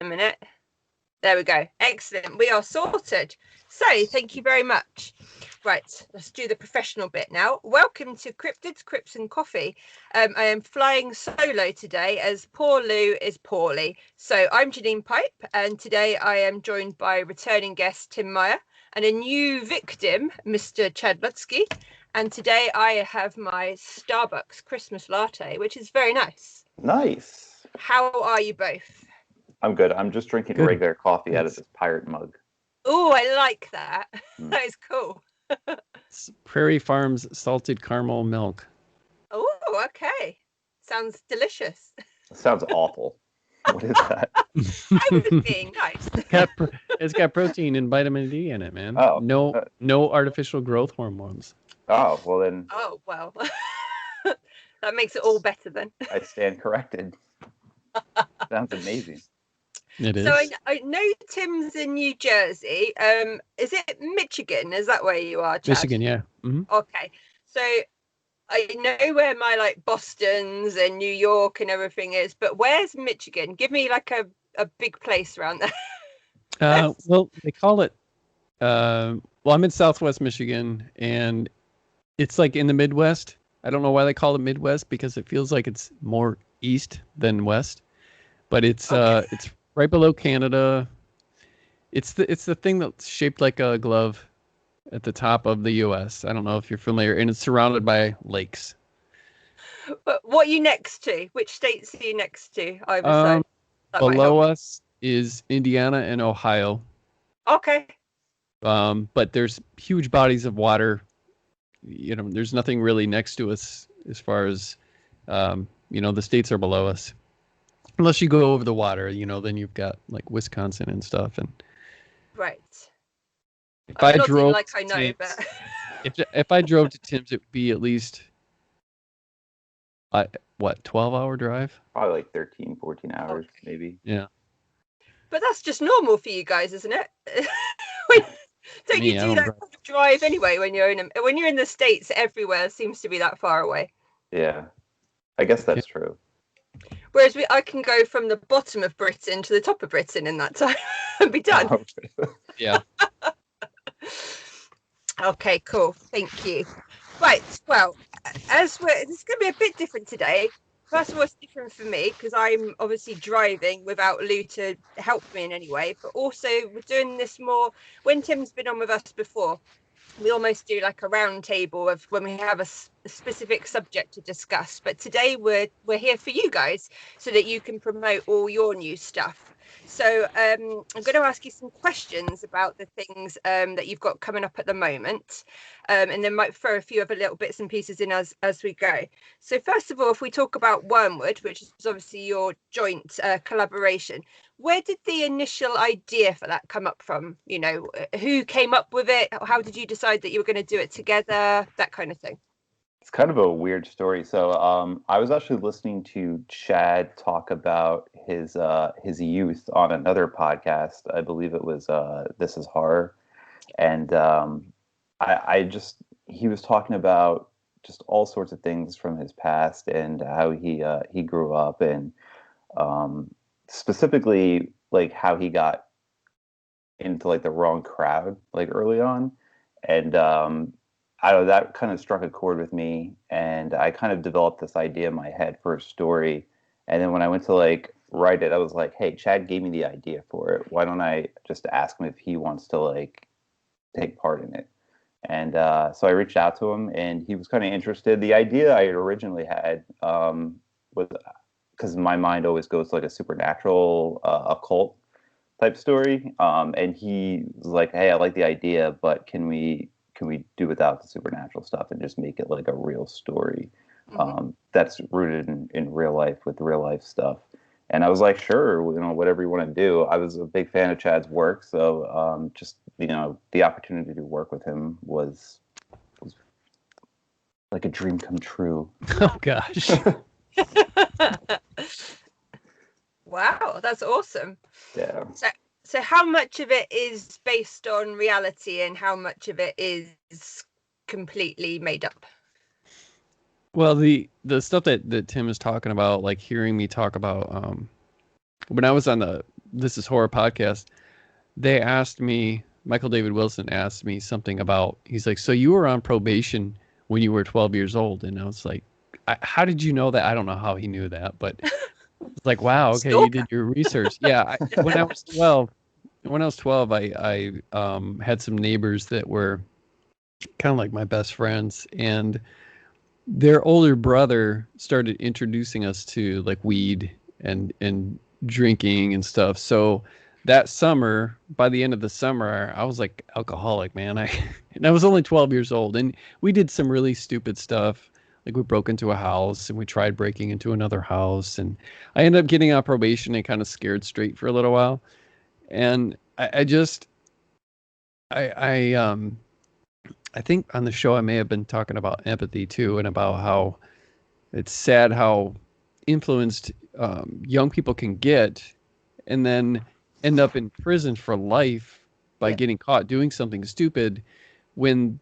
a minute. There we go. Excellent. We are sorted. So thank you very much. Right, let's do the professional bit now. Welcome to CRYPTIDS, Crips and Coffee. I am flying solo today as poor Lou is poorly. So I'm Janine Pipe, and today I am joined by returning guest Tim Meyer and a new victim, Mr. Chad Lutzke. And today I have my Starbucks Christmas latte, which is very nice. Nice. How are you both? I'm good. I'm just drinking regular coffee out of this pirate mug. Oh, I like that. That is cool. It's Prairie Farms salted caramel milk. Oh, okay. Sounds delicious. Sounds awful. What is that? I was being nice. It's got protein and vitamin D in it, man. Oh. No artificial growth hormones. Oh, well then. Oh, well. That makes it all better then. I stand corrected. Sounds amazing. It is. So I know Tim's in New Jersey. Is it Michigan? Is that where you are, Chad? Michigan, yeah. Mm-hmm. Okay. So I know where my Boston's and New York and everything is, but where's Michigan? Give me a big place around there. Well, they call it. Well, I'm in Southwest Michigan, and it's like in the Midwest. I don't know why they call it Midwest because it feels like it's more east than west, but it's right below Canada. It's the thing that's shaped like a glove at the top of the U.S. I don't know if you're familiar, and it's surrounded by lakes. But what are you next to? Which states are you next to? Either side. Below us is Indiana and Ohio. Okay. But there's huge bodies of water. You know, there's nothing really next to us as far as, the states are below us. Unless you go over the water, then you've got like Wisconsin and stuff. And right. If I drove, if I drove to Tim's, it would be at least 12-hour drive? Probably like 13, 14 hours, maybe. Yeah. But that's just normal for you guys, isn't it? Don't you do that drive anyway when you're in the States? Everywhere seems to be that far away. Yeah, I guess that's true. Whereas I can go from the bottom of Britain to the top of Britain in that time and be done. Yeah. Okay, cool. Thank you. Right. Well, this is going to be a bit different today. First of all, it's different for me because I'm obviously driving without Lou to help me in any way. But also, we're doing this more when Tim's been on with us before. We almost do like a round table of when we have a specific subject to discuss. But today we're here for you guys so that you can promote all your new stuff. So I'm going to ask you some questions about the things that you've got coming up at the moment, and then might throw a few other little bits and pieces in as we go. So first of all, if we talk about Wormwood, which is obviously your joint collaboration, where did the initial idea for that come up from? Who came up with it? How did you decide that you were going to do it together? That kind of thing. It's kind of a weird story. So I was actually listening to Chad talk about his youth on another podcast. I believe it was This Is Horror. And he was talking about just all sorts of things from his past and how he grew up, and specifically like how he got into like the wrong crowd like early on. And I don't know, that kind of struck a chord with me, and I kind of developed this idea in my head for a story. And then when I went to like write it, I was like, hey, Chad gave me the idea for it. Why don't I just ask him if he wants to like take part in it? And so I reached out to him, and he was kind of interested. The idea I originally had was because my mind always goes to like a supernatural, occult type story. And he was like, hey, I like the idea, but can we do without the supernatural stuff and just make it like a real story that's rooted in real life with real life stuff? And I was like, sure, whatever you want to do. I was a big fan of Chad's work, so just the opportunity to work with him was like a dream come true. Oh gosh. Wow, that's awesome. Yeah. So how much of it is based on reality and how much of it is completely made up? Well, the stuff that Tim is talking about, like hearing me talk about when I was on the This Is Horror podcast, they asked me, Michael David Wilson asked me something about, he's like, so you were on probation when you were 12 years old. And I was like, how did you know that? I don't know how he knew that, but it's like, wow, okay, you did your research. Yeah. When I was 12, I had some neighbors that were kind of like my best friends, and their older brother started introducing us to like weed and drinking and stuff. So that summer, by the end of the summer, I was like alcoholic, man. And I was only 12 years old, and we did some really stupid stuff. Like we broke into a house and we tried breaking into another house, and I ended up getting on probation and kind of scared straight for a little while. And I think on the show I may have been talking about empathy too, and about how it's sad how influenced young people can get, and then end up in prison for life by getting caught doing something stupid, when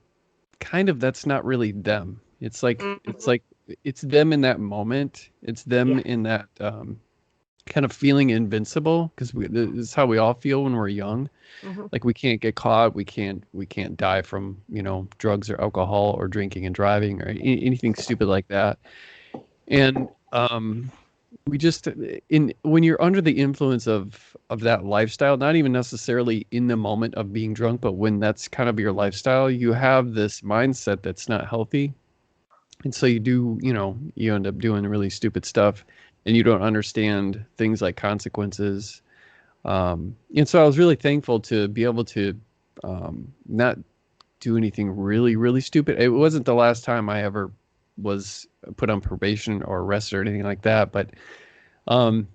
kind of that's not really them. It's like it's them in that moment. It's them in that kind of feeling invincible, because this is how we all feel when we're young. Like we can't get caught, we can't die from drugs or alcohol or drinking and driving or anything stupid like that. And we just when you're under the influence of that lifestyle, not even necessarily in the moment of being drunk, but when that's kind of your lifestyle, you have this mindset that's not healthy. And so you end up doing really stupid stuff, and you don't understand things like consequences. And so I was really thankful to be able to not do anything really, really stupid. It wasn't the last time I ever was put on probation or arrested or anything like that. But and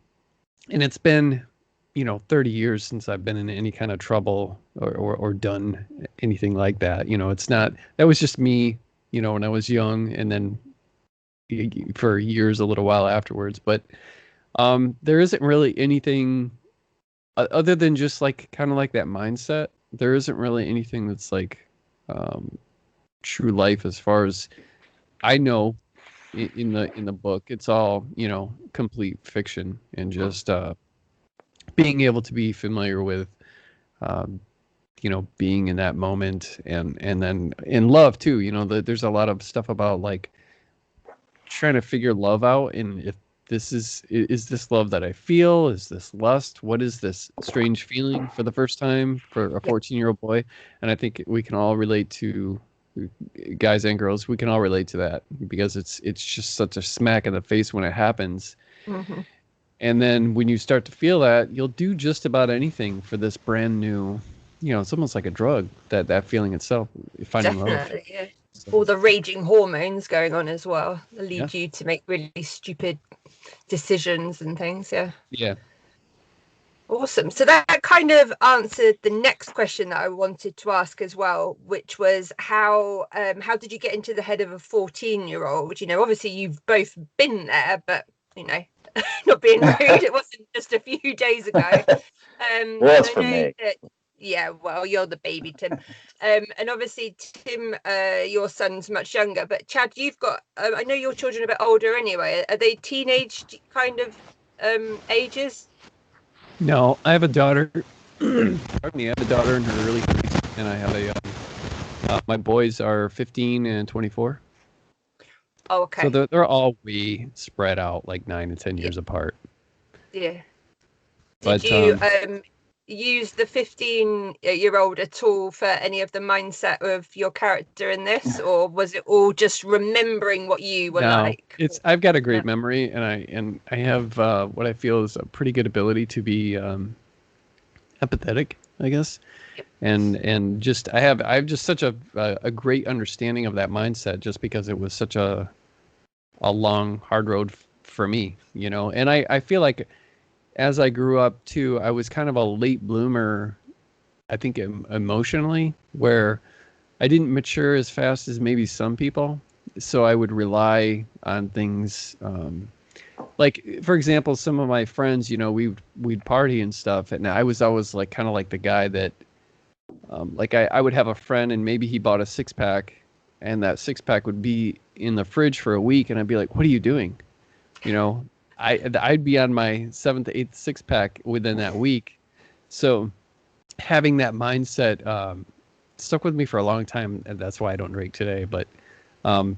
it's been 30 years since I've been in any kind of trouble or done anything like that. It's not, that was just me, when I was young, and then for years, a little while afterwards. But there isn't really anything other than just like kind of like that mindset. There isn't really anything that's like true life as far as I know in the book. It's all complete fiction, and just being able to be familiar with being in that moment, and then in love too. There's a lot of stuff about like trying to figure love out, and if this is this love that I feel, is this lust, what is this strange feeling for the first time for a 14-year-old boy. And I think we can all relate to, guys and girls, we can all relate to that, because it's just such a smack in the face when it happens. And then when you start to feel that, you'll do just about anything for this brand new, it's almost like a drug, that feeling itself, finding love. Yeah. All the raging hormones going on as well lead you to make really stupid decisions and things. Yeah. Awesome. So that kind of answered the next question that I wanted to ask as well, which was how did you get into the head of a 14-year-old? Obviously you've both been there, but not being rude, it wasn't just a few days ago. Well, for me. Yeah, well, you're the baby, Tim. And obviously, Tim, your son's much younger. But Chad, you've got, I know your children are a bit older anyway. Are they teenage kind of ages? No, I have a daughter. Pardon me, I have a daughter in her early 30s, and I have my boys are 15 and 24. Oh, okay. So they're all way spread out, like 9 and 10 years apart. Yeah. But, Did you use the 15-year-old at all for any of the mindset of your character in this, or was it all just remembering what you were like? I've got a great memory, and I have what I feel is a pretty good ability to be empathetic, I guess. And just I have just such a great understanding of that mindset, just because it was such a long, hard road for me, and I feel like as I grew up too, I was kind of a late bloomer, I think emotionally, where I didn't mature as fast as maybe some people. So I would rely on things like, for example, some of my friends, we'd party and stuff, and I was always like kind of like the guy that like I would have a friend, and maybe he bought a 6-pack, and that 6-pack would be in the fridge for a week, and I'd be like, what are you doing? I'd be on my 7th, 8th, 6-pack within that week. So having that mindset stuck with me for a long time, and that's why I don't drink today. But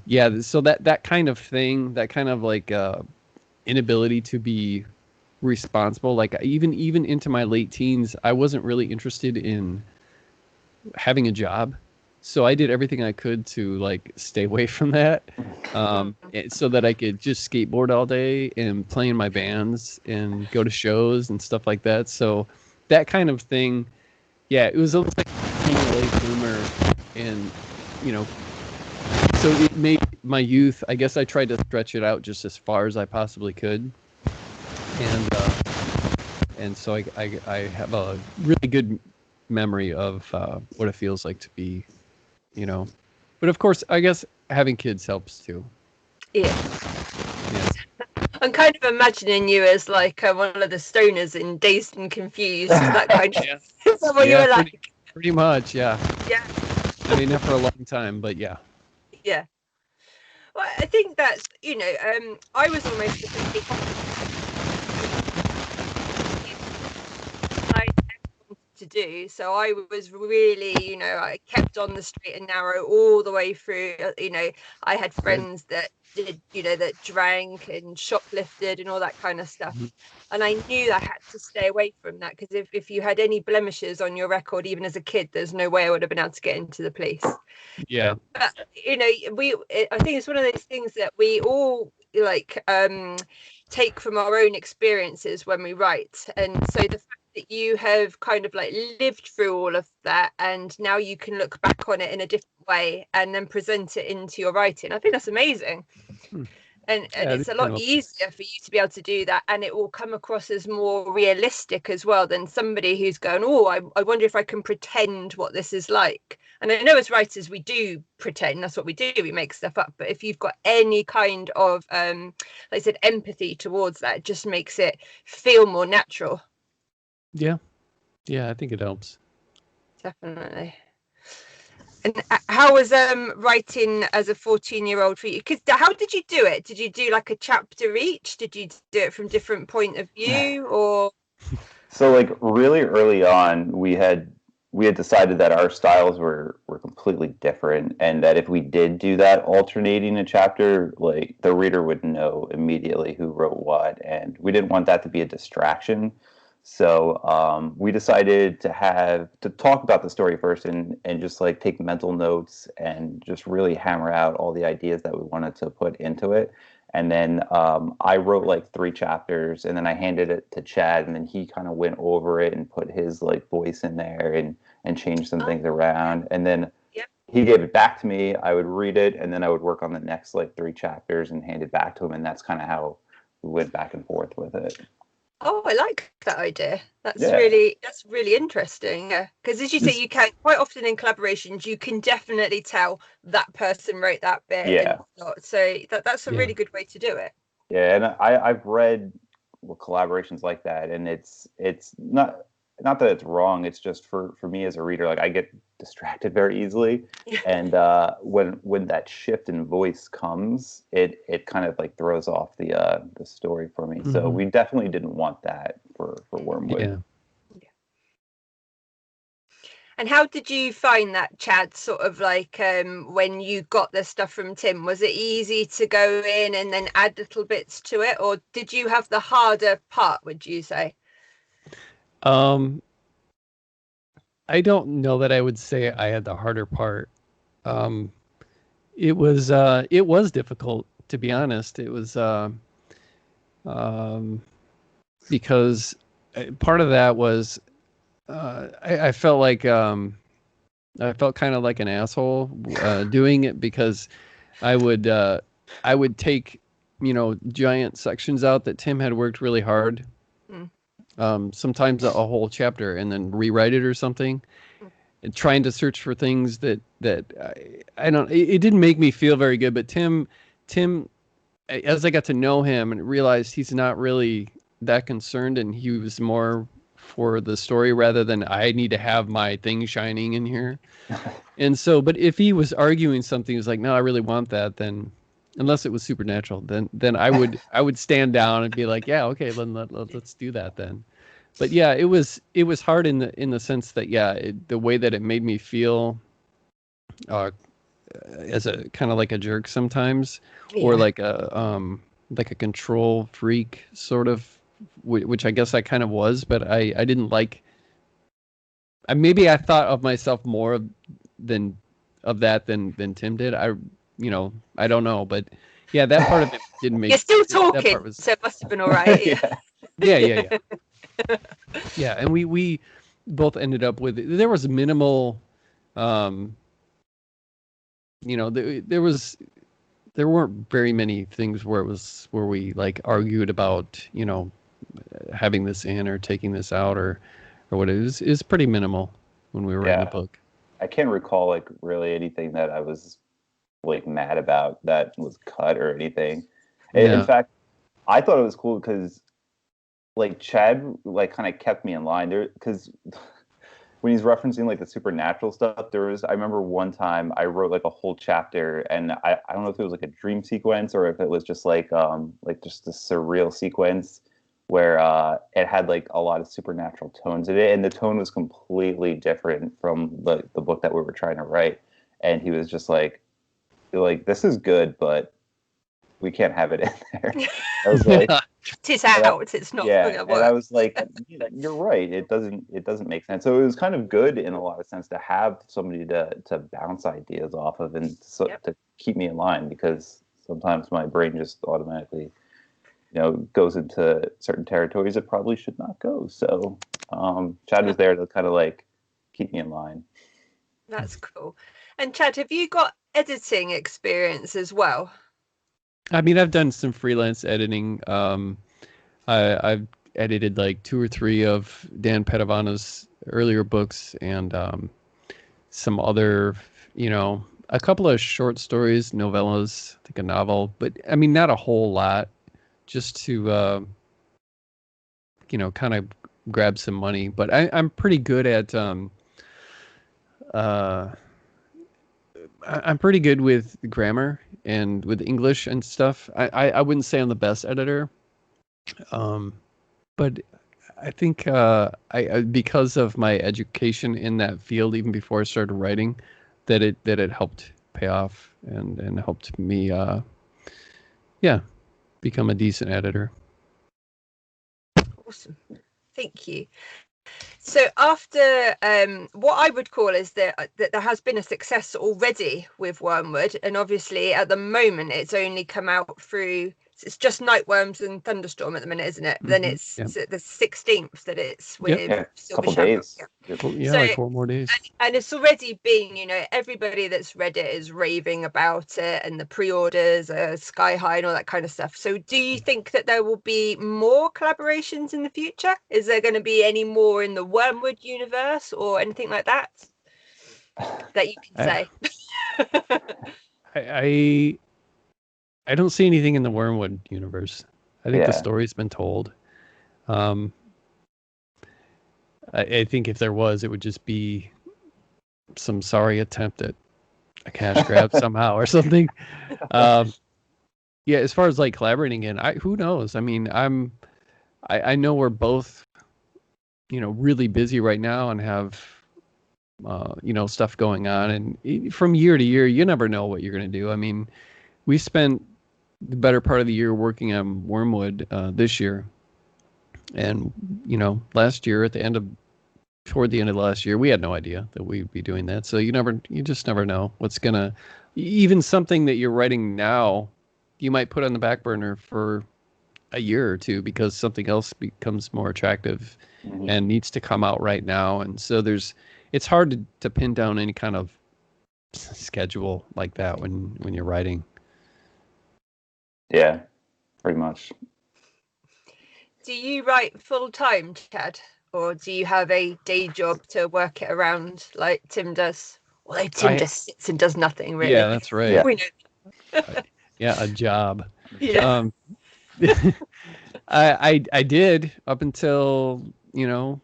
yeah, so that kind of thing, that kind of like inability to be responsible, like even into my late teens, I wasn't really interested in having a job. So I did everything I could to like stay away from that, so that I could just skateboard all day and play in my bands and go to shows and stuff like that. So that kind of thing, yeah, it was almost like being a late bloomer, and you know, so it made my youth. I guess I tried to stretch it out just as far as I possibly could, and so I have a really good memory of what it feels like to be, you know. But of course, I guess having kids helps too. Yeah. Yeah. I'm kind of imagining you as like one of the stoners in Dazed and Confused, that kind of. Yeah. Is that what you were like? Pretty much, yeah. Yeah. I mean, not for a long time, but yeah. Yeah. Well, I think that's, I was almost to do. So I was really, I kept on the straight and narrow all the way through. I had friends that did, that drank and shoplifted and all that kind of stuff. And I knew I had to stay away from that, because if you had any blemishes on your record, even as a kid, there's no way I would have been able to get into the police. Yeah. But, I think it's one of those things that we all like take from our own experiences when we write. And so the fact that you have kind of like lived through all of that, and now you can look back on it in a different way and then present it into your writing, I think that's amazing. And it's a lot easier for you to be able to do that, and it will come across as more realistic as well than somebody who's going, I wonder if I can pretend what this is like. And I know as writers we do pretend, that's what we do, we make stuff up. But if you've got any kind of like I said, empathy towards that, it just makes it feel more natural. Yeah I think it helps. Definitely. And how was writing as a 14-year-old for you? Because how did you do it? Did you do like a chapter each? Did you do it from different point of view, or? So like really early on, we had decided that our styles were completely different, and that if we did do that alternating a chapter, like the reader would know immediately who wrote what, and we didn't want that to be a distraction. So we decided to talk about the story first, and just like take mental notes and just really hammer out all the ideas that we wanted to put into it. And then I wrote like 3 chapters, and then I handed it to Chad, and then he kind of went over it and put his like voice in there and changed some things around. And then he gave it back to me. I would read it, and then I would work on the next like 3 chapters and hand it back to him. And that's kind of how we went back and forth with it. Oh, I like that idea. That's really interesting. Yeah, because as you say, you can quite often in collaborations, you can definitely tell that person wrote that bit. Yeah. So that's a really good way to do it. Yeah, and I've read collaborations like that, and it's not that it's wrong. It's just for me as a reader, like I get distracted very easily, and when that shift in voice comes, it kind of like throws off the story for me. So we definitely didn't want that for Wormwood. Yeah. And how did you find that, Chad, sort of like when you got the stuff from Tim? Was it easy to go in and then add little bits to it, or did you have the harder part, would you say? I don't know that I would say I had the harder part. It was difficult, to be honest. It was because part of that was I felt like I felt kind of like an asshole doing it, because I would take giant sections out that Tim had worked really hard. Sometimes a whole chapter, and then rewrite it or something, and trying to search for things that I don't. It didn't make me feel very good. But Tim, as I got to know him and realized he's not really that concerned, and he was more for the story rather than I need to have my thing shining in here. And so, but if he was arguing something, he was like, no, I really want that, then unless it was supernatural, then I would stand down and be like, yeah, okay, let's do that then. But yeah, it was hard in the sense that the way that it made me feel uh, as a kind of like a jerk sometimes, or Yeah. like a control freak sort of, which I guess I kind of was, but I didn't like. Maybe I thought of myself more than than Tim did. I don't know, but yeah, that part of it didn't make. You're still That part talking, was so it must have been all right. Yeah. yeah. Yeah, and we both ended up with there was minimal, um, there weren't very many things where we like argued about having this in or taking this out or what it is pretty minimal when we were writing the Yeah. book. I can't recall like really anything that I was like mad about that was cut or anything. In Yeah. fact, I thought it was cool because like Chad like kind of kept me in line there because when he's referencing like the supernatural stuff, I remember one time I wrote like a whole chapter and I don't know if it was like a dream sequence or if it was just like just a surreal sequence where it had like a lot of supernatural tones in it, and the tone was completely different from the book that we were trying to write. And he was just like this is good, but we can't have it in there. I was like, It's out. It's not yeah, going to and work. I was like, you're right. It doesn't make sense. So it was kind of good in a lot of sense to have somebody to bounce ideas off of and to keep me in line, because sometimes my brain just automatically, goes into certain territories it probably should not go. So Chad was there to kind of like keep me in line. That's cool. And Chad, have you got editing experience as well? I mean, I've done some freelance editing. I've edited like 2 or 3 of Dan Padavana's earlier books, and some other, a couple of short stories, novellas, I think a novel, but I mean, not a whole lot, just to, kind of grab some money. But I'm pretty good at, I'm pretty good with grammar and with English and stuff. I wouldn't say I'm the best editor, but I think because of my education in that field, even before I started writing, that it helped pay off and helped me, become a decent editor. Awesome. Thank you. So after what I would call is that there has been a success already with Wormwood, and obviously at the moment it's only come out through. It's just Nightworms and Thunderstorm at the minute, isn't it? Mm-hmm. Then it's Yep. the 16th that it's with Yeah, Silver couple Shamrock. days. Yeah. Yeah, So, like 4 more days. and it's already been, everybody that's read it is raving about it, and the pre-orders are sky high and all that kind of stuff. So do you think that there will be more collaborations in the future? Is there going to be any more in the Wormwood universe or anything like that you can say? I don't see anything in the Wormwood universe. I think the story's been told. I think if there was, it would just be some sorry attempt at a cash grab somehow or something. Yeah, as far as like collaborating in, who knows? I mean, I know we're both, really busy right now and have, stuff going on. And from year to year, you never know what you're going to do. I mean, we spent the better part of the year working on Wormwood this year. And, last year toward the end of last year, we had no idea that we'd be doing that. So you just never know what's gonna, even something that you're writing now, you might put on the back burner for a year or two because something else becomes more attractive and needs to come out right now. And so it's hard to pin down any kind of schedule like that when you're writing. Yeah, pretty much. Do you write full time, Chad? Or do you have a day job to work it around like Tim does? Although Tim just sits and does nothing, really. Yeah, that's right. Yeah. We know. Yeah, a job. Yeah. I did up until,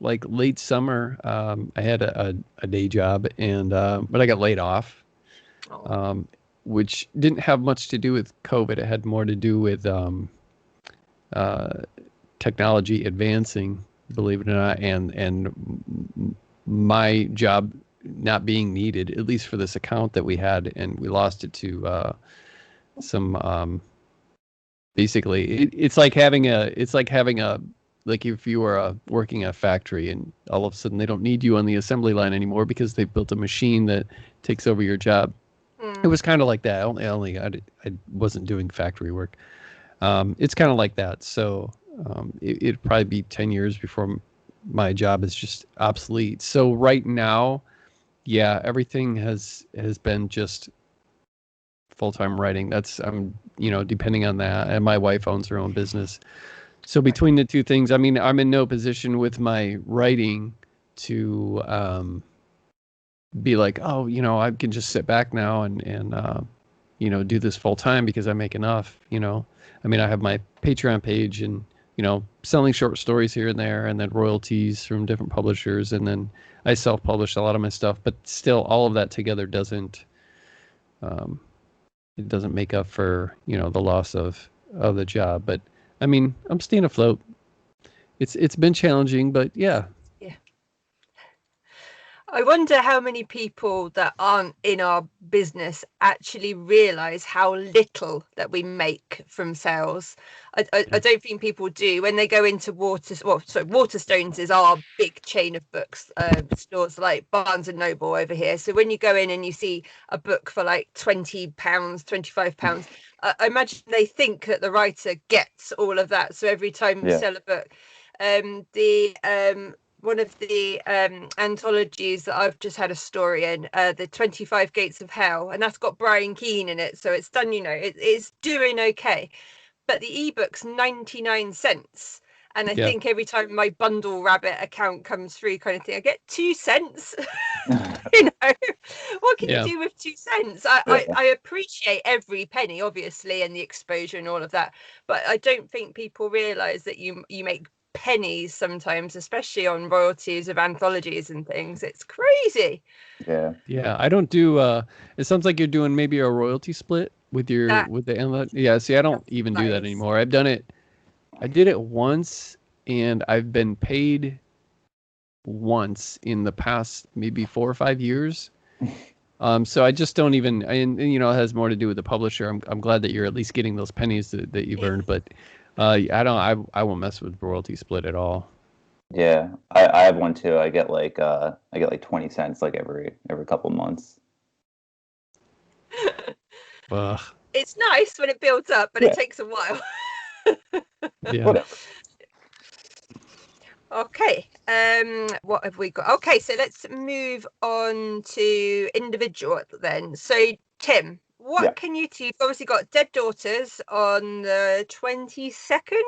like late summer. I had a day job, and but I got laid off. which didn't have much to do with COVID. It had more to do with technology advancing, believe it or not, and my job not being needed, at least for this account that we had, and we lost it to some basically it's like having a like if you were working a factory and all of a sudden they don't need you on the assembly line anymore because they've built a machine that takes over your job. It was kind of like that. I wasn't doing factory work. It's kind of like that. So it'd probably be 10 years before my job is just obsolete. So right now, yeah, everything has been just full-time writing. That's depending on that. And my wife owns her own business. So between the two things, I mean, I'm in no position with my writing to be like, oh, I can just sit back now and do this full time because I make enough. I mean, I have my Patreon page and selling short stories here and there, and then royalties from different publishers, and then I self-publish a lot of my stuff. But still, all of that together doesn't make up for the loss of the job. But I mean, I'm staying afloat. It's been challenging, but yeah. I wonder how many people that aren't in our business actually realize how little that we make from sales. I don't think people do. When they go into Waterstones is our big chain of books stores like Barnes and Noble over here. So when you go in and you see a book for like £20, £25, I imagine they think that the writer gets all of that. So every time we sell a book, one of the anthologies that I've just had a story in, the 25 Gates of Hell, and that's got Brian Keane in it, so it's done, it's doing okay. But the ebook's 99 cents, and I think every time my Bundle Rabbit account comes through, kind of thing, I get 2 cents. What can you do with 2 cents? I appreciate every penny, obviously, and the exposure and all of that, but I don't think people realize that you make pennies sometimes, especially on royalties of anthologies and things. It's crazy. Yeah, I don't do it sounds like you're doing maybe a royalty split with the see, I don't even do that anymore. I did it once, and I've been paid once in the past maybe 4 or 5 years. So I just don't even, and it has more to do with the publisher. I'm glad that you're at least getting those pennies that you've earned, but I won't mess with royalty split at all. Yeah, I have one too. I get like 20 cents like every couple months. It's nice when it builds up, but it takes a while. Whatever. Okay, what have we got? Okay, so let's move on to individual then. So Tim, what can you do? You've obviously got Dead Daughters on the 22nd.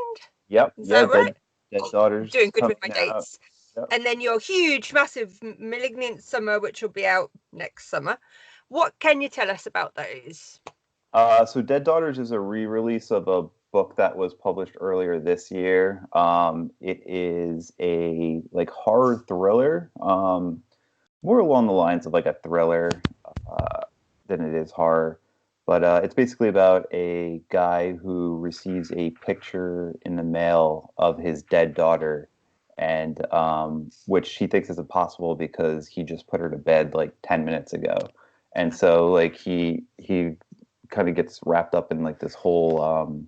Yep. Is that right? Dead Daughters. Doing good with my dates. Yep. And then your huge, massive Malignant Summer, which will be out next summer. What can you tell us about those? So Dead Daughters is a re-release of a book that was published earlier this year. It is a horror thriller, more along the lines of like a thriller than it is horror. But it's basically about a guy who receives a picture in the mail of his dead daughter, and which he thinks is impossible because he just put her to bed like 10 minutes ago. And so he kind of gets wrapped up in like this whole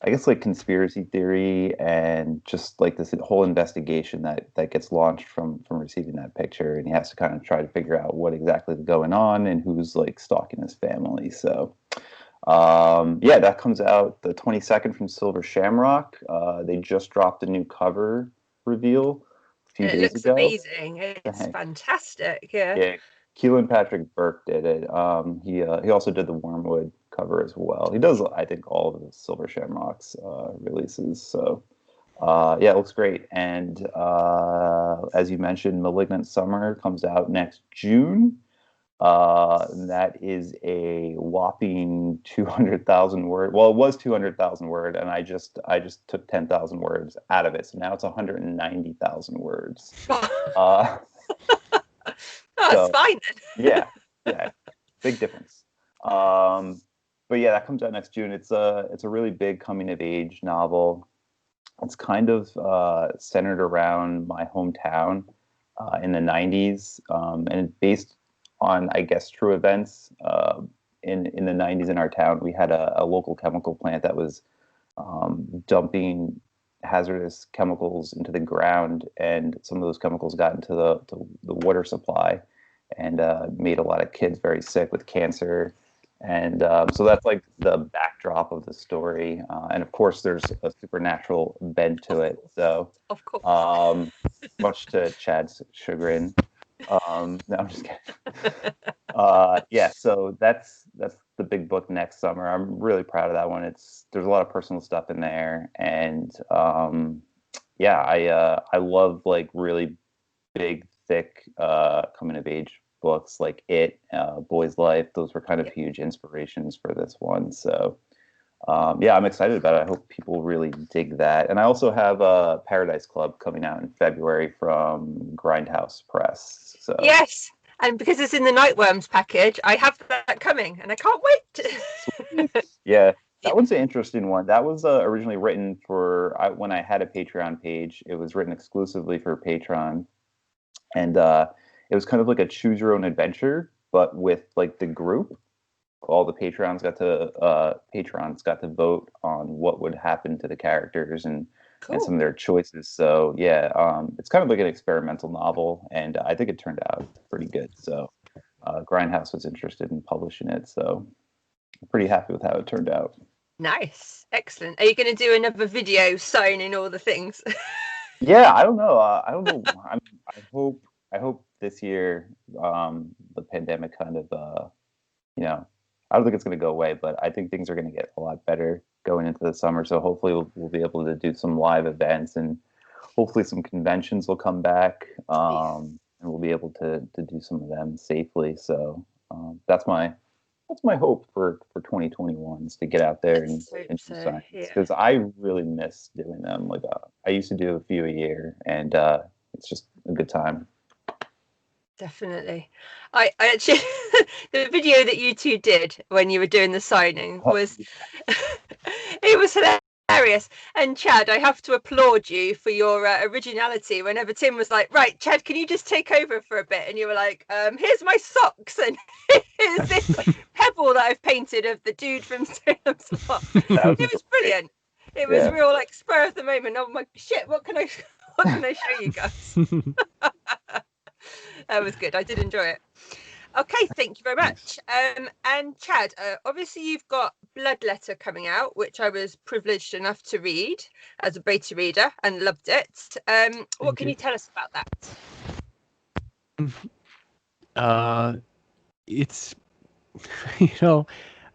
I guess like conspiracy theory, and just like this whole investigation that gets launched from receiving that picture, and he has to kind of try to figure out what exactly is going on and who's like stalking his family. So that comes out the 22nd from Silver Shamrock. They just dropped a new cover reveal a few days ago. It looks amazing. It's fantastic. Yeah. Keelan Patrick Burke did it. He also did the Wormwood cover as well. He does, I think, all of the Silver Shamrock's releases. So, it looks great. And as you mentioned, Malignant Summer comes out next June. That is a whopping 200,000 word. Well, it was 200,000 word, and I just took 10,000 words out of it. So now it's 190,000 words. It's fine then. yeah, big difference. But yeah, that comes out next June. It's a really big coming of age novel. It's kind of centered around my hometown in the 90s, and it's based on, I guess, true events. In the 90s in our town, we had a local chemical plant that was dumping hazardous chemicals into the ground, and some of those chemicals got into the water supply and made a lot of kids very sick with cancer. And so that's like the backdrop of the story. And of course, there's a supernatural bent to it. So, Of course. much to Chad's chagrin. No, I'm just kidding. Yeah, so that's the big book next summer. I'm really proud of that one. There's a lot of personal stuff in there, and yeah, I love like really big, thick coming of age books like Boy's Life. Those were kind of huge inspirations for this one. So yeah, I'm excited about it. I hope people really dig that. And I also have Paradise Club coming out in February from Grindhouse Press. So Yes, and because it's in the Nightworms package, I have that coming, and I can't wait. yeah, that one's an interesting one. That was originally written for when I had a Patreon page. It was written exclusively for Patreon, and it was kind of like a choose your own adventure, but with like the group. All the patrons got to vote on what would happen to the characters and some of their choices. So yeah, it's kind of like an experimental novel, and I think it turned out pretty good. So Grindhouse was interested in publishing it, so I'm pretty happy with how it turned out. Nice, excellent. Are you going to do another video signing all the things? Yeah, I don't know. I don't know. I hope this year the pandemic kind of I don't think it's going to go away, but I think things are going to get a lot better going into the summer. So hopefully we'll be able to do some live events, and hopefully some conventions will come back, and we'll be able to do some of them safely. So that's my hope for 2021 is to get out there and do signs, because I really miss doing them. Like I used to do a few a year, and it's just a good time. Definitely. I actually the video that you two did when you were doing the signing was it was hilarious. And Chad, I have to applaud you for your originality. Whenever Tim was like, right, Chad, can you just take over for a bit? And you were like, here's my socks, and here's this pebble that I've painted of the dude from Salem Slot. It was brilliant. It was real like spur of the moment. I'm like, shit, what can I show you guys? That was good. I did enjoy it. Okay, thank you very much. And Chad, obviously you've got Bloodletter coming out, which I was privileged enough to read as a beta reader and loved it. What can you tell us about that? It's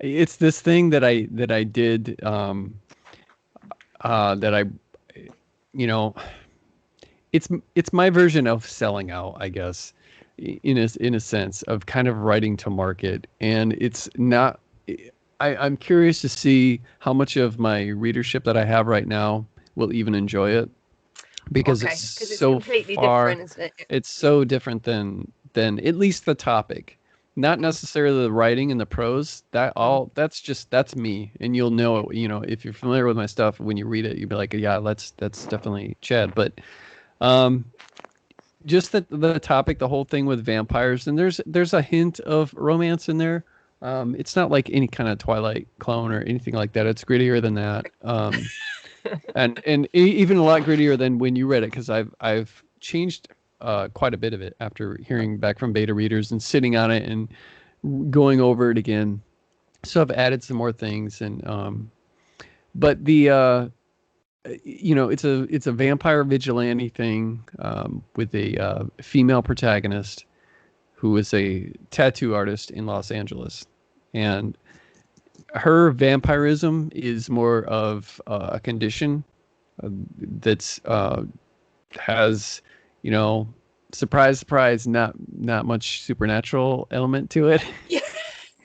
it's this thing that I did that I it's my version of selling out, I guess, in a sense of kind of writing to market. And it's not, I'm curious to see how much of my readership that I have right now will even enjoy it, because it's so completely different, isn't it? It's so different than at least the topic, not necessarily the writing and the prose. That's me. And you'll know, if you're familiar with my stuff, when you read it, you'll be like, yeah, that's definitely Chad. But just the topic, the whole thing with vampires, and there's a hint of romance in there. It's not like any kind of Twilight clone or anything like that. It's grittier than that, and even a lot grittier than when you read it, because I've changed quite a bit of it after hearing back from beta readers and sitting on it and going over it again. So I've added some more things, and but the it's a vampire vigilante thing with a female protagonist who is a tattoo artist in Los Angeles, and her vampirism is more of a condition that's has surprise, surprise, not much supernatural element to it. Yeah.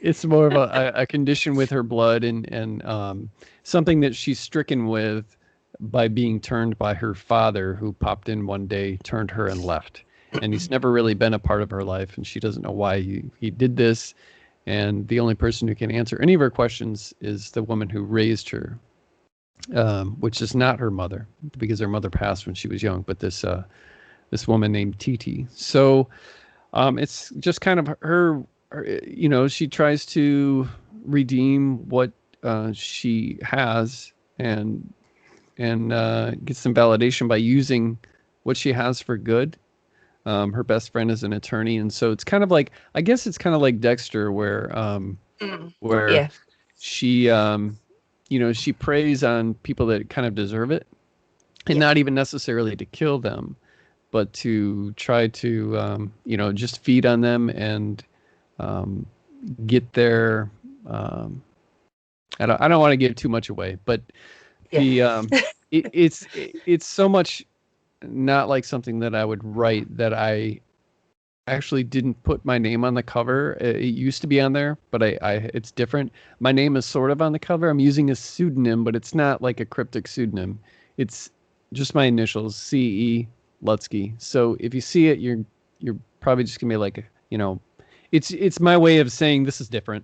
It's more of a condition with her blood, and something that she's stricken with by being turned by her father, who popped in one day, turned her, and left. And he's never really been a part of her life, and she doesn't know why he did this. And the only person who can answer any of her questions is the woman who raised her, which is not her mother, because her mother passed when she was young, but this woman named Titi. So it's just kind of her, she tries to redeem what she has and get some validation by using what she has for good. Her best friend is an attorney, and so it's kind of like, I guess it's kind of like Dexter, where Yeah. she she preys on people that kind of deserve it, and Yeah. not even necessarily to kill them, but to try to just feed on them and get their I don't want to give too much away, but it's so much not like something that I would write, that I actually didn't put my name on the cover. It used to be on there, but it's different. My name is sort of on the cover. I'm using a pseudonym, but it's not like a cryptic pseudonym. It's just my initials, CE Lutzke. So if you see it, you're probably just gonna be like, it's my way of saying this is different.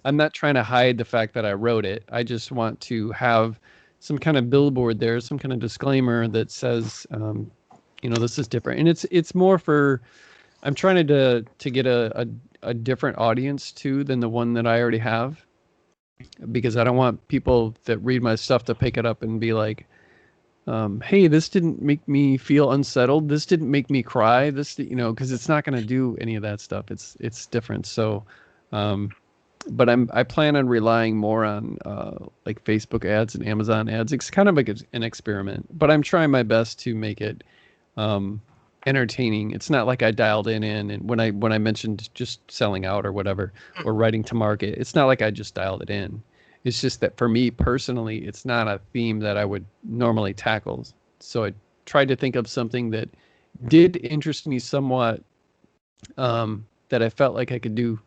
I'm not trying to hide the fact that I wrote it. I just want to have some kind of billboard there, some kind of disclaimer that says, this is different. And it's more for, I'm trying to get a different audience too than the one that I already have, because I don't want people that read my stuff to pick it up and be like, hey, this didn't make me feel unsettled. This didn't make me cry. This, because it's not going to do any of that stuff. It's different. So, but I plan on relying more on like Facebook ads and Amazon ads. It's kind of like an experiment, but I'm trying my best to make it entertaining. It's not like I dialed in and when I mentioned just selling out or whatever, or writing to market, it's not like I just dialed it in. It's just that for me personally, it's not a theme that I would normally tackle. So I tried to think of something that did interest me somewhat, that I felt like I could do,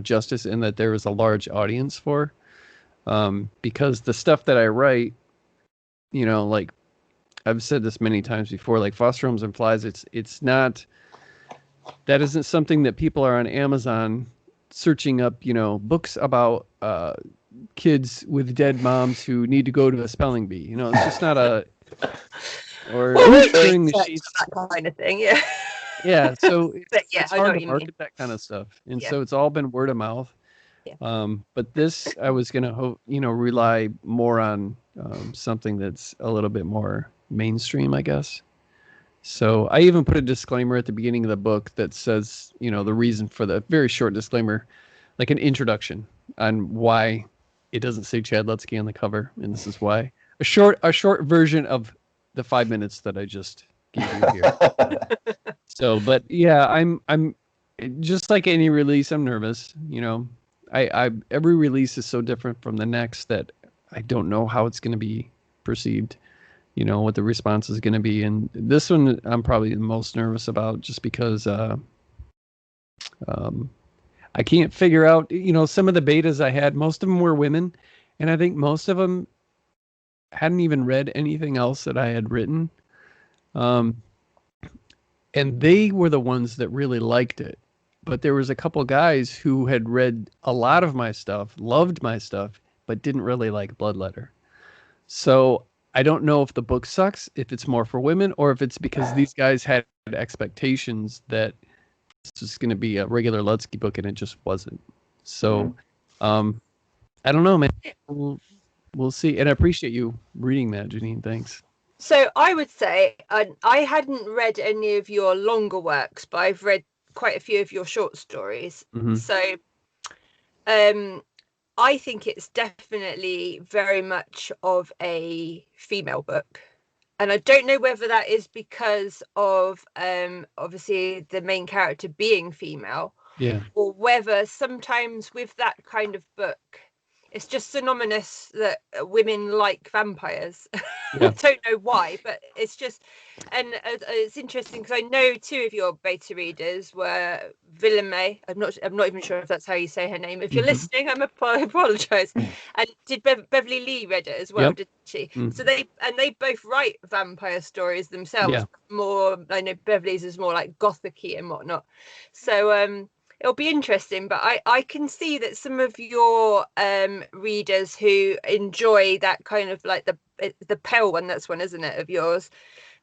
justice, and that there was a large audience for. Because the stuff that I write, like I've said this many times before, like foster homes and flies, it's not, that isn't something that people are on Amazon searching up, books about kids with dead moms who need to go to a spelling bee. It's just not a, or turning the sheets, that kind of thing. Yeah. Yeah, so it's I know hard what to you market mean. that kind of stuff, and Yeah. so it's all been word of mouth. Yeah. But this, I was gonna rely more on something that's a little bit more mainstream, I guess. So I even put a disclaimer at the beginning of the book that says, the reason for the very short disclaimer, like an introduction on why it doesn't say Chad Lutzke on the cover, and this is why. A short version of the 5 minutes that I just gave you here. So, but yeah, I'm just like any release, I'm nervous. I every release is so different from the next that I don't know how it's going to be perceived. What the response is going to be, and this one I'm probably the most nervous about, just because I can't figure out. Some of the betas I had, most of them were women, and I think most of them hadn't even read anything else that I had written. And they were the ones that really liked it. But there was a couple guys who had read a lot of my stuff, loved my stuff, but didn't really like Bloodletter. So I don't know if the book sucks, if it's more for women, or if it's because these guys had expectations that this was going to be a regular Lutzke book, and it just wasn't. So I don't know, man. We'll see. And I appreciate you reading that, Janine. Thanks. So I would say I hadn't read any of your longer works, but I've read quite a few of your short stories. Mm-hmm. So I think it's definitely very much of a female book. And I don't know whether that is because of obviously the main character being female, Yeah, or whether sometimes with that kind of book, it's just synonymous that women like vampires. yeah. I don't know why, but it's just, and it's interesting because I know two of your beta readers were Villemay. I'm not even sure if that's how you say her name. If you're listening, I apologize. And did Beverly Lee read it as well, Yep. didn't she? Mm-hmm. So they both write vampire stories themselves. Yeah. More, I know Beverly's is more like gothic-y and whatnot. So it'll be interesting. But I can see that some of your readers who enjoy that kind of like the pale one, that's one, isn't it, of yours?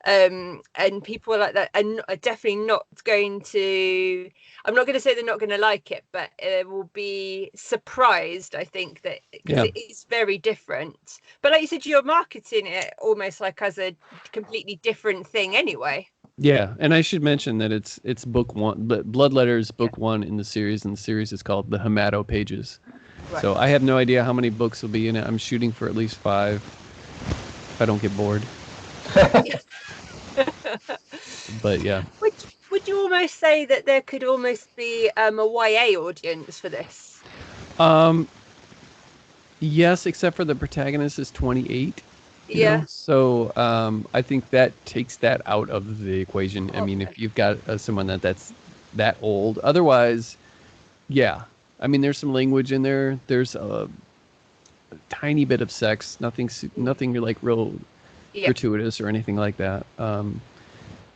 And people like that are definitely not going to, I'm not going to say they're not going to like it, but will be surprised, I think, that because it is very different. But like you said, you're marketing it almost like as a completely different thing anyway. Yeah, and I should mention that it's book one, Blood Letters book one in the series, and the series is called The Hamato Pages. Right. So I have no idea how many books will be in it. I'm shooting for at least 5 if I don't get bored. But yeah. Would you almost say that there could almost be a YA audience for this? Yes, except for the protagonist is 28. Yeah. So I think that takes that out of the equation. I mean, if you've got someone that's that old, otherwise, yeah. I mean, there's some language in there. There's a tiny bit of sex. Nothing like real gratuitous or anything like that.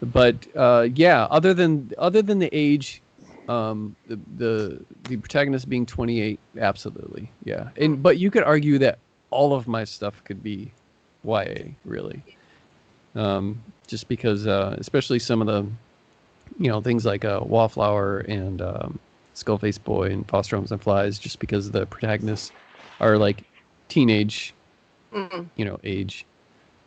But yeah, other than the age, the protagonist being 28, absolutely, yeah. But you could argue that all of my stuff could be YA, really, just because, especially some of the, things like Wallflower and Skullface Boy and Foster Homes and Flies, just because the protagonists are like teenage, age,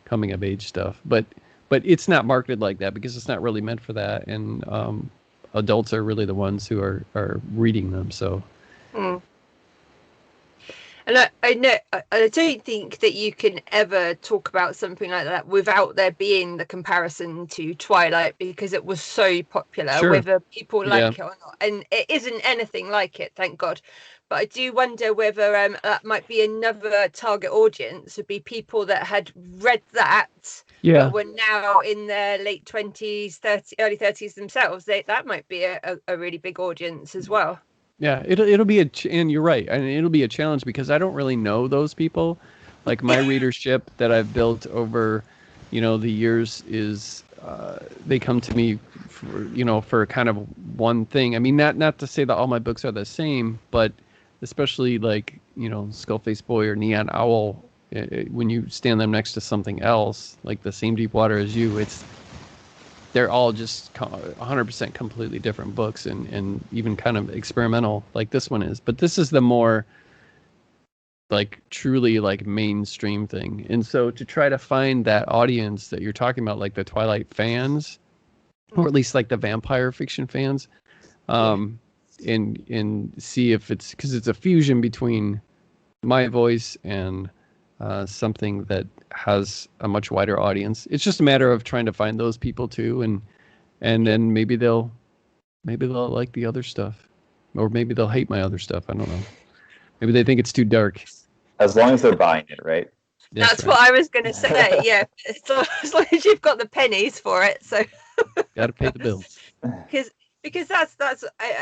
coming of age stuff, but it's not marketed like that because it's not really meant for that, and adults are really the ones who are reading them. So, and I don't think that you can ever talk about something like that without there being the comparison to Twilight, because it was so popular, whether people like it or not, and it isn't anything like it, thank God. But I do wonder whether that might be another target audience, would be people that had read that, but were now in their late 20s, early 30s themselves. That might be a really big audience as well. Yeah, it'll be and you're right, and it'll be a challenge because I don't really know those people. Like my readership that I've built over, the years is they come to me for kind of one thing. I mean, not to say that all my books are the same, but especially like, Skullface Boy or Neon Owl, when you stand them next to something else, like The Same Deep Water as You, they're all just 100% completely different books, and even kind of experimental like this one is. But this is the more like truly like mainstream thing. And so to try to find that audience that you're talking about, like the Twilight fans, or at least like the vampire fiction fans, and see if it's, because it's a fusion between my voice and something that has a much wider audience. It's just a matter of trying to find those people too, and then maybe they'll like the other stuff, or maybe they'll hate my other stuff. I don't know. Maybe they think it's too dark. As long as they're buying it, right? That's right. What I was going to say. Yeah, as long as you've got the pennies for it, so got to pay the bills. Because that's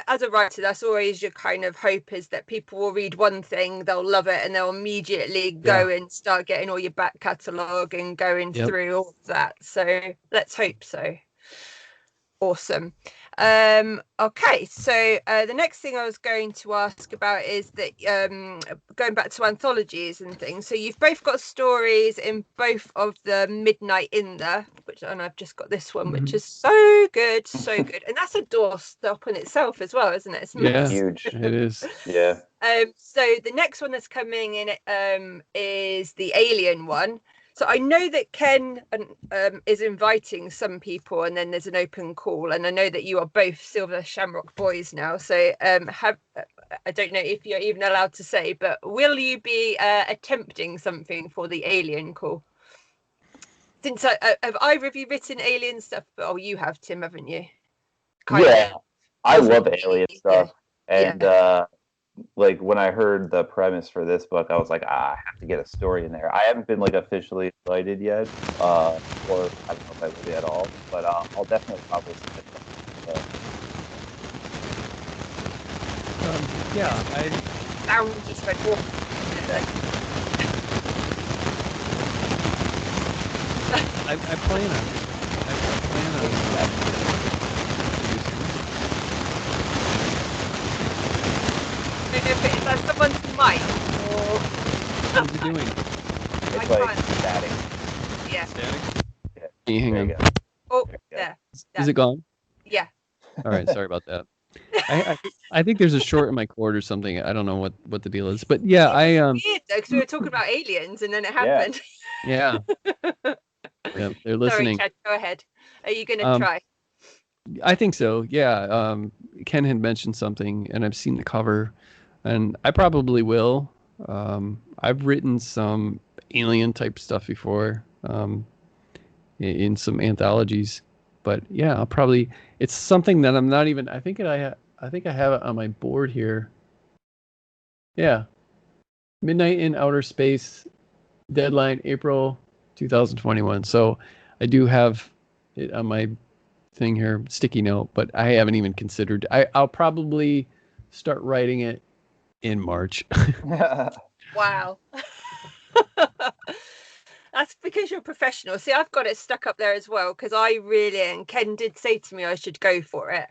as a writer, that's always your kind of hope, is that people will read one thing, they'll love it, and they'll immediately go and start getting all your back catalogue and going through all of that. So let's hope so. Awesome. Okay, so the next thing I was going to ask about is that going back to anthologies and things, so you've both got stories in both of the Midnight in there, and I've just got this one, which is so good, and that's a doorstop in itself as well, isn't it? It's huge. It is. Yeah. So the next one that's coming in is the Alien one. So I know that Ken is inviting some people, and then there's an open call. And I know that you are both Silver Shamrock boys now. So I don't know if you're even allowed to say, but will you be attempting something for the Alien call? Since have either of you written Alien stuff? Oh, you have, Tim, haven't you? I love Alien stuff, and like when I heard the premise for this book, I was like, I have to get a story in there. I haven't been like officially invited yet, or I don't know if I will be at all, but I'll definitely probably submit something. I plan on doing? It's I like can't. static. Yeah. Static? Yeah. Can you hang There on? you go. Oh, There you go. there. Is it gone? Yeah. All right, sorry about that. I think there's a short in my cord or something. I don't know what the deal is, but yeah, Weird though, because we were talking about aliens and then it Yeah. happened. yeah, yeah, they're Sorry, listening. Chad, go ahead. Are you going to Um, try? I think so. Yeah. Ken had mentioned something, and I've seen the cover, and I probably will. I've written some alien type stuff before, in some anthologies, but yeah, I'll probably. It's something that I'm not even. I think I think I have it on my board here. Yeah, Midnight in Outer Space, deadline April 2021. So I do have it on my thing here, sticky note, but I haven't even considered. I'll probably start writing it in March. Wow. That's because you're a professional. See, I've got it stuck up there as well because I really, and Ken did say to me I should go for it.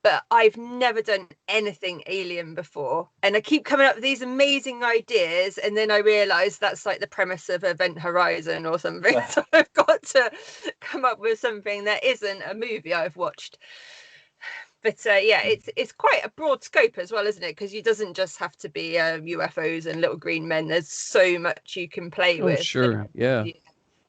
But I've never done anything alien before. And I keep coming up with these amazing ideas. And then I realize that's like the premise of Event Horizon or something. So I've got to come up with something that isn't a movie I've watched. But yeah, it's quite a broad scope as well, isn't it? Because it doesn't just have to be UFOs and little green men. There's so much you can play Oh, with. sure. Yeah.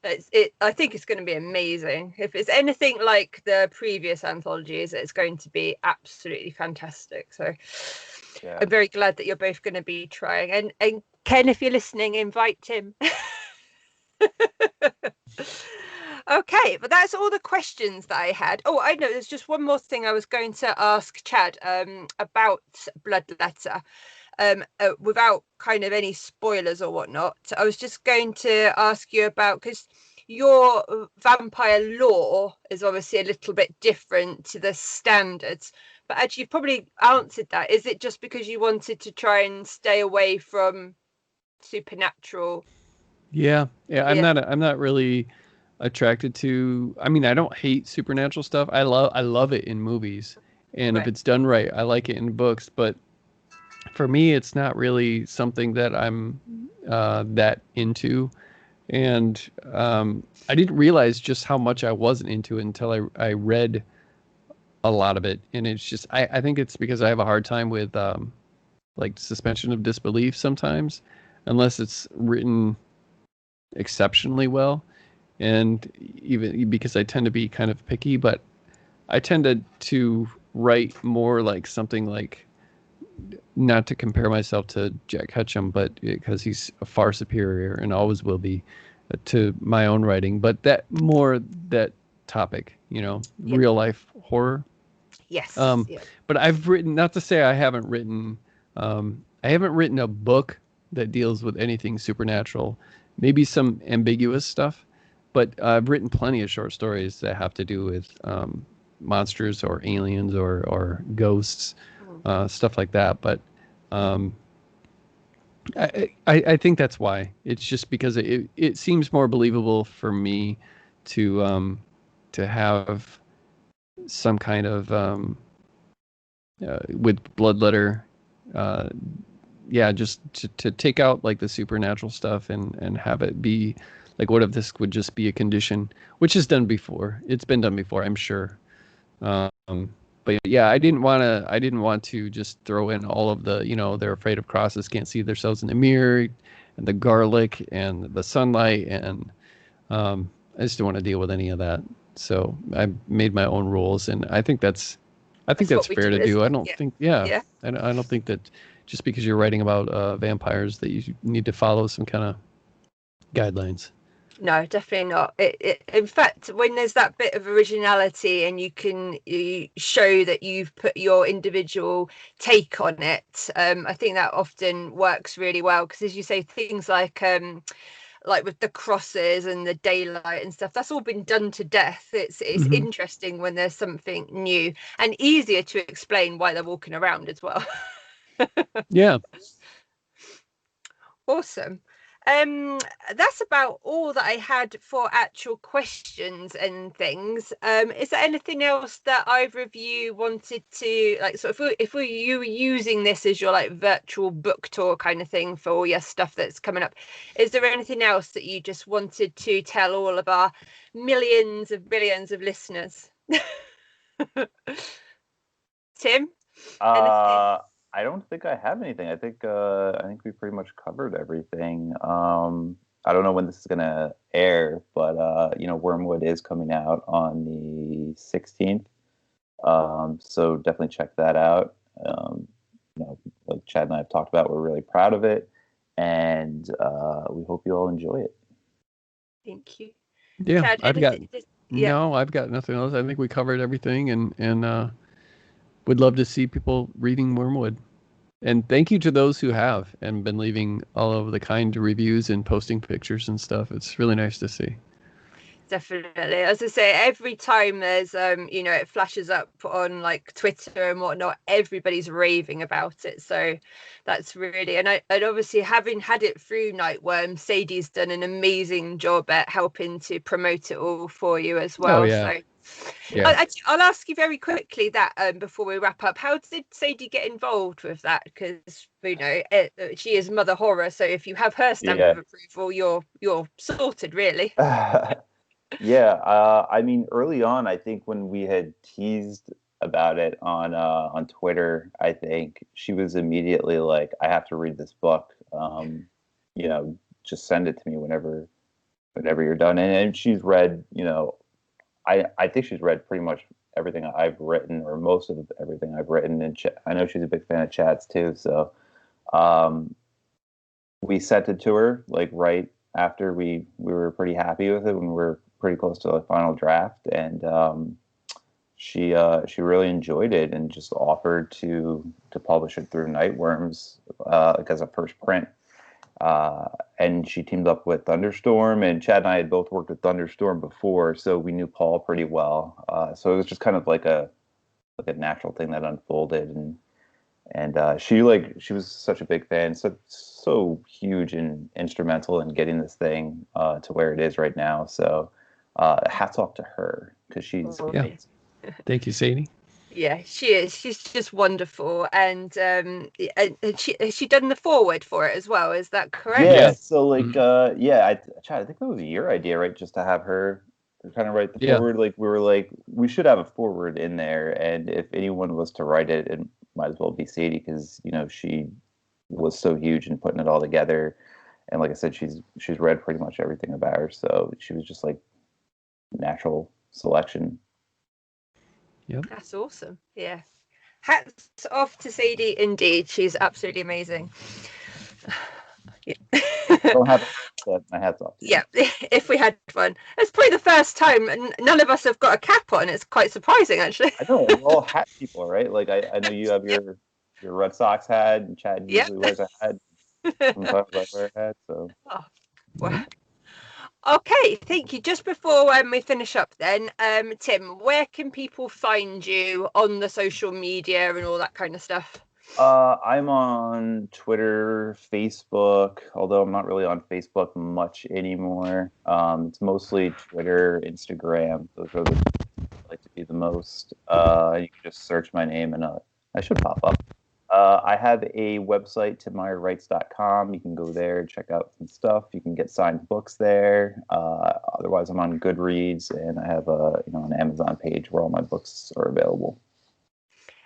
I think it's going to be amazing. If it's anything like the previous anthologies, it's going to be absolutely fantastic. So Yeah. I'm very glad that you're both going to be trying. And Ken, if you're listening, invite Tim. Okay, but that's all the questions that I had. Oh, I know there's just one more thing I was going to ask Chad about Bloodletter. Without kind of any spoilers or whatnot, I was just going to ask you about, because your vampire lore is obviously a little bit different to the standards, but actually you've probably answered that. Is it just because you wanted to try and stay away from supernatural? Yeah. Yeah. I'm Yeah. not really attracted to. I mean, I don't hate supernatural stuff. I love it in movies, and if Right. it's done right, I like it in books. But for me, it's not really something that I'm that into. And I didn't realize just how much I wasn't into it until I read a lot of it. And it's just I think it's because I have a hard time with like suspension of disbelief sometimes, unless it's written exceptionally well. And even because I tend to be kind of picky, but I tend to write more like something like, not to compare myself to Jack Ketchum, but because he's a far superior and always will be to my own writing, but that topic, Yep. real life horror. Yes. Yeah. But I've written, not to say I haven't written a book that deals with anything supernatural, maybe some ambiguous stuff, but I've written plenty of short stories that have to do with monsters or aliens or ghosts, stuff like that. But I think that's why. It's just because it seems more believable for me to have some kind of with Bloodletter, yeah, just to take out like the supernatural stuff and have it be like, what if this would just be a condition, which is done before. It's been done before, I'm sure. But yeah, I didn't want to just throw in all of the, they're afraid of crosses, can't see themselves in the mirror, and the garlic and the sunlight, and I just don't want to deal with any of that. So I made my own rules, and I think that's what we fair to do, do. I isn't don't it? think, yeah, Yeah. I don't think that just because you're writing about vampires that you need to follow some kind of guidelines. No, definitely not. In fact, when there's that bit of originality and you show that you've put your individual take on it, I think that often works really well. Because as you say, things like with the crosses and the daylight and stuff, that's all been done to death. It's interesting when there's something new and easier to explain why they're walking around as well. Yeah. Awesome. That's about all that I had for actual questions and things. Is there anything else that either of you wanted to like? So you were using this as your like virtual book tour kind of thing for all your stuff that's coming up, is there anything else that you just wanted to tell all of our millions of billions of listeners? Tim, anything? I don't think I have anything. I think we pretty much covered everything. I don't know when this is gonna air, but Wormwood is coming out on the 16th. So definitely check that out. Like Chad and I have talked about, we're really proud of it, and we hope you all enjoy it. Thank you. Yeah, Chad, I've got yeah. no, I've got nothing else. I think we covered everything, and would love to see people reading Wormwood. And thank you to those who have and been leaving all of the kind reviews and posting pictures and stuff. It's really nice to see. Definitely. As I say, every time there's it flashes up on like Twitter and whatnot, everybody's raving about it. So that's really, and obviously having had it through Nightworm, Sadie's done an amazing job at helping to promote it all for you as well. Oh, yeah. So Yeah. I'll ask you very quickly that before we wrap up, how did Sadie get involved with that? Because she is Mother Horror, so if you have her stamp of approval, you're sorted, really. Yeah, I mean, early on, I think when we had teased about it on Twitter, I think she was immediately like, "I have to read this book. Just send it to me whenever you're done." And she's read, I think she's read pretty much everything I've written, or most of everything I've written. And I know she's a big fan of Chad's too. So we sent it to her like right after we were pretty happy with it, when we were pretty close to the final draft, and she really enjoyed it and just offered to publish it through Nightworms like as a first print. And she teamed up with Thunderstorm, and Chad and I had both worked with Thunderstorm before, so we knew Paul pretty well. So it was just kind of like a natural thing that unfolded, and she was such a big fan, so huge and instrumental in getting this thing to where it is right now. So hats off to her, because she's amazing. Thank you, Sadie. Yeah, she is. She's just wonderful, and she done the forward for it as well. Is that correct? Yeah. So Chad, I think that was your idea, right? Just to have her kind of write the forward. Like we were like, we should have a forward in there, and if anyone was to write it, it might as well be Sadie, because she was so huge in putting it all together. And like I said, she's read pretty much everything about her, so she was just like natural selection. Yep. That's awesome. Yeah. Hats off to Sadie, indeed. She's absolutely amazing. Don't have my hats off to you. Yeah, if we had one. It's probably the first time, and none of us have got a cap on. It's quite surprising, actually. I know, we're all hat people, right? Like I know you have your Red Sox hat, and Chad usually wears a hat. Sometimes I wear a hat, so. Oh, wow. Okay, thank you. Just before we finish up then, Tim, where can people find you on the social media and all that kind of stuff? I'm on Twitter, Facebook, although I'm not really on Facebook much anymore. It's mostly Twitter, Instagram. Those are the I like to be the most. You can just search my name and I should pop up. I have a website, TimMeyerWrites.com. You can go there and check out some stuff. You can get signed books there. Otherwise, I'm on Goodreads, and I have an Amazon page where all my books are available.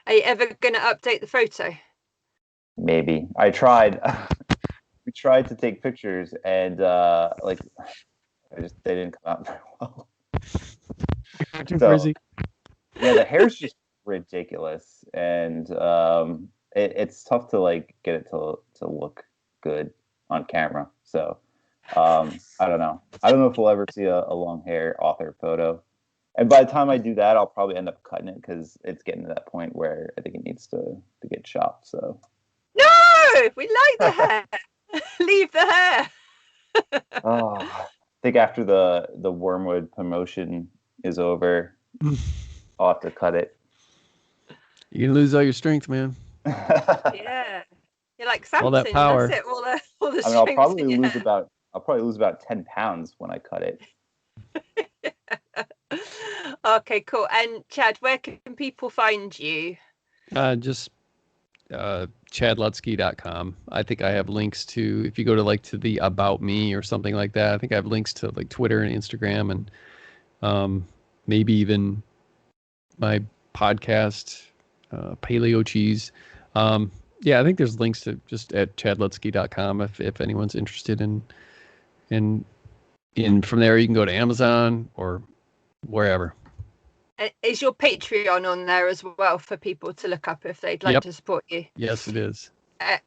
Are you ever going to update the photo? Maybe. I tried. We tried to take pictures, and they didn't come out very well. Too crazy. Yeah, the hair's just ridiculous, and it's tough to get it to look good on camera. So I don't know. I don't know if we'll ever see a long hair author photo. And by the time I do that, I'll probably end up cutting it, because it's getting to that point where I think it needs to get chopped. So no, we like the hair. Leave the hair. I think after the Wormwood promotion is over, I'll have to cut it. You lose all your strength, man. Yeah, you're like Samson. All that power. That's it. all the I mean, strings in your hair. I'll probably lose about 10 pounds when I cut it. Okay, cool. And Chad, where can people find you? Just chadlutzke.com. I think I have links to, if you go to like to the About Me or something like that, I think I have links to like Twitter and Instagram and maybe even my podcast, Paleo Cheese. Yeah, I think there's links to just at chadlutzke.com if anyone's interested in from there you can go to Amazon or wherever. Is your Patreon on there as well for people to look up if they'd like to support you? Yes, it is.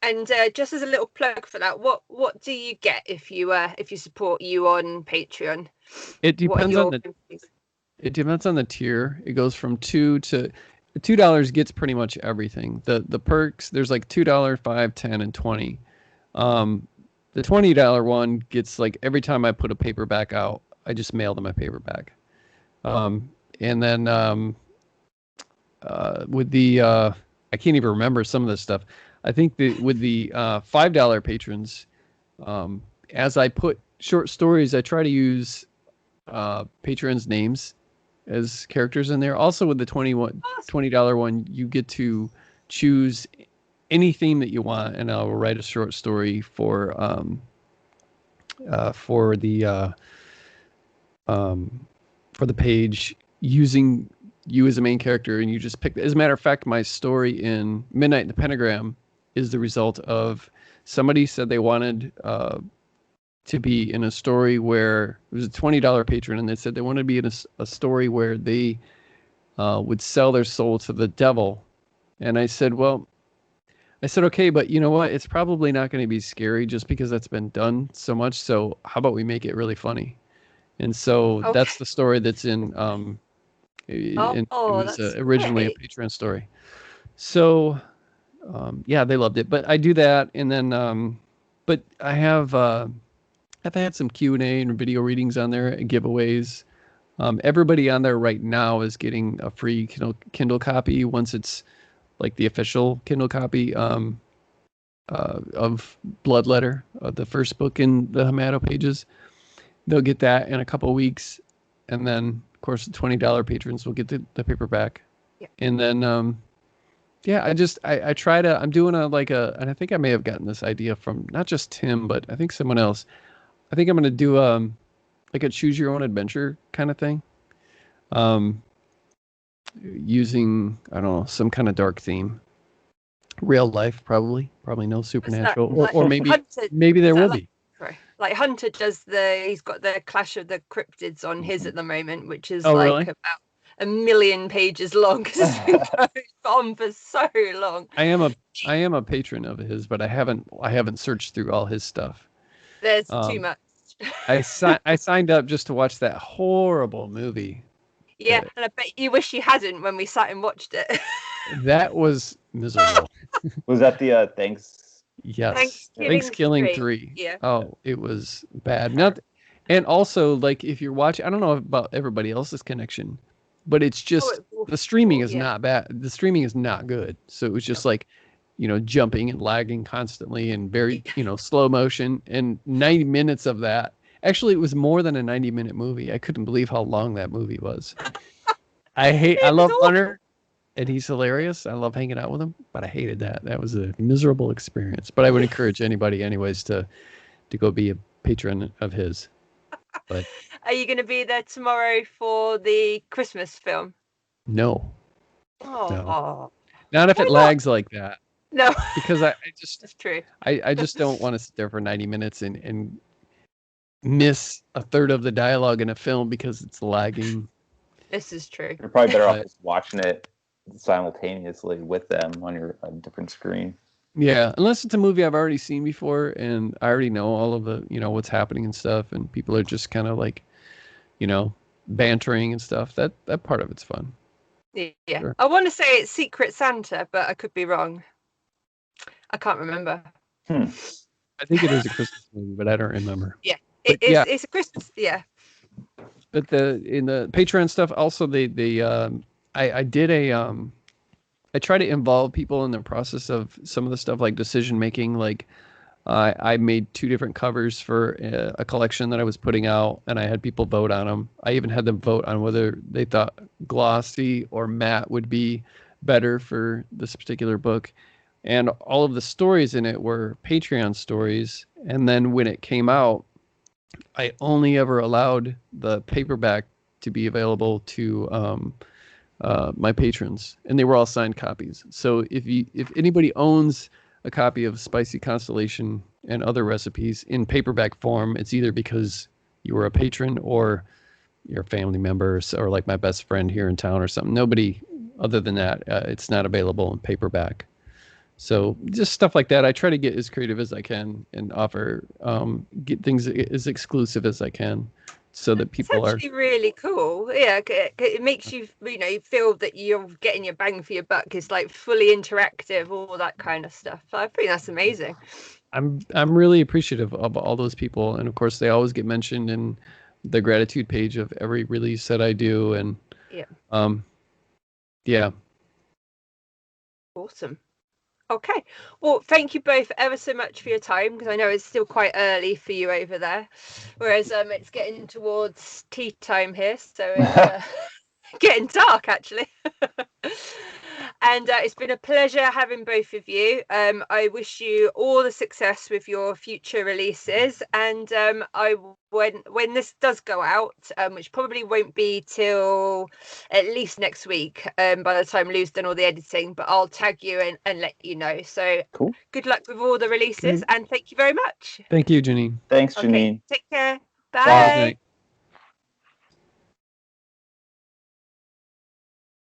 And just as a little plug for that, what do you get if you support you on Patreon? It depends on the tier. It goes from $2 gets pretty much everything. The perks, there's like $2, $5, $10, and $20. The $20 one gets like every time I put a paperback out, I just mail them a paperback. And then with the I can't even remember some of this stuff. I think with the $5 patrons, as I put short stories, I try to use patrons' names as characters in there. Also with the $20 one, you get to choose any theme that you want, and I'll write a short story for the page using you as a main character, and you just pick. As a matter of fact, my story in Midnight in the Pentagram is the result of somebody said they wanted to be in a story where it was a $20 patron, and they said they wanted to be in a story where they would sell their soul to the devil. And I said, okay, but you know what? It's probably not going to be scary just because that's been done so much. So how about we make it really funny? And so that's the story that's in. It was originally a Patreon story. So, yeah, they loved it. But I do that, and then, but I have I've had some Q&A and video readings on there and giveaways. Everybody on there right now is getting a free Kindle copy once it's like the official Kindle copy of Bloodletter, the first book in the Hamato Pages. They'll get that in a couple of weeks, and then of course the $20 patrons will get the paperback. Yeah. And then yeah, I try to, I'm doing and I think I may have gotten this idea from not just Tim, but I think someone else. I think I'm going to do like a choose your own adventure kind of thing. Using, I don't know, some kind of dark theme. Real life, probably no supernatural, or maybe there will be. Like Hunter does he's got the Clash of the Cryptids on his at the moment, which is really? about 1 million pages long because it's been going on for so long. I am a patron of his, but I haven't searched through all his stuff. There's too much. I signed up just to watch that horrible movie. Yeah, and I bet you wish you hadn't when we sat and watched it. That was miserable. Was that the Thanks? Yes, Thanksgiving 3. Yeah. Oh, it was bad. And also, like, if you're watching, I don't know about everybody else's connection, but it's just the streaming is not bad. The streaming is not good. So it was just like, jumping and lagging constantly and very, slow motion. And 90 minutes of that. Actually, it was more than a 90-minute movie. I couldn't believe how long that movie was. I love Hunter, and he's hilarious. I love hanging out with him, but I hated that. That was a miserable experience. But I would encourage anybody, anyways, to go be a patron of his. But are you going to be there tomorrow for the Christmas film? No. Oh, no. Not if it lags like that. No, because I just that's true. I just don't want to sit there for 90 minutes and miss a third of the dialogue in a film because it's lagging. This is true. You're probably better off just watching it simultaneously with them on your different screen. Yeah, unless it's a movie I've already seen before and I already know all of the, what's happening and stuff, and people are just kind of like, bantering and stuff. That part of it's fun. Yeah. Sure. I want to say it's Secret Santa, but I could be wrong. I can't remember. I think it is a Christmas movie, but I don't remember. Yeah. It's a Christmas, yeah. But in the Patreon stuff, also I did I try to involve people in the process of some of the stuff like decision making, like I made 2 different covers for a collection that I was putting out, and I had people vote on them. I even had them vote on whether they thought glossy or matte would be better for this particular book. And all of the stories in it were Patreon stories. And then when it came out, I only ever allowed the paperback to be available to my patrons, and they were all signed copies. So if anybody owns a copy of Spicy Constellation and other recipes in paperback form, it's either because you were a patron or your family members or like my best friend here in town or something. Nobody other than that, it's not available in paperback. So just stuff like that. I try to get as creative as I can and offer, get things as exclusive as I can, so that people It's actually really cool. Yeah, it makes you, you feel that you're getting your bang for your buck. It's like fully interactive, all that kind of stuff. I think that's amazing. I'm really appreciative of all those people, and of course they always get mentioned in the gratitude page of every release that I do, and yeah. Awesome. Okay. Well, thank you both ever so much for your time, because I know it's still quite early for you over there, whereas it's getting towards tea time here, so it's getting dark actually. And it's been a pleasure having both of you. I wish you all the success with your future releases, and when this does go out, which probably won't be till at least next week, by the time Lou's done all the editing, but I'll tag you and let you know. So Cool. Good luck with all the releases, and thank you very much. Thank you, Janine. Thanks, Okay, Janine. take care. Bye. Bye.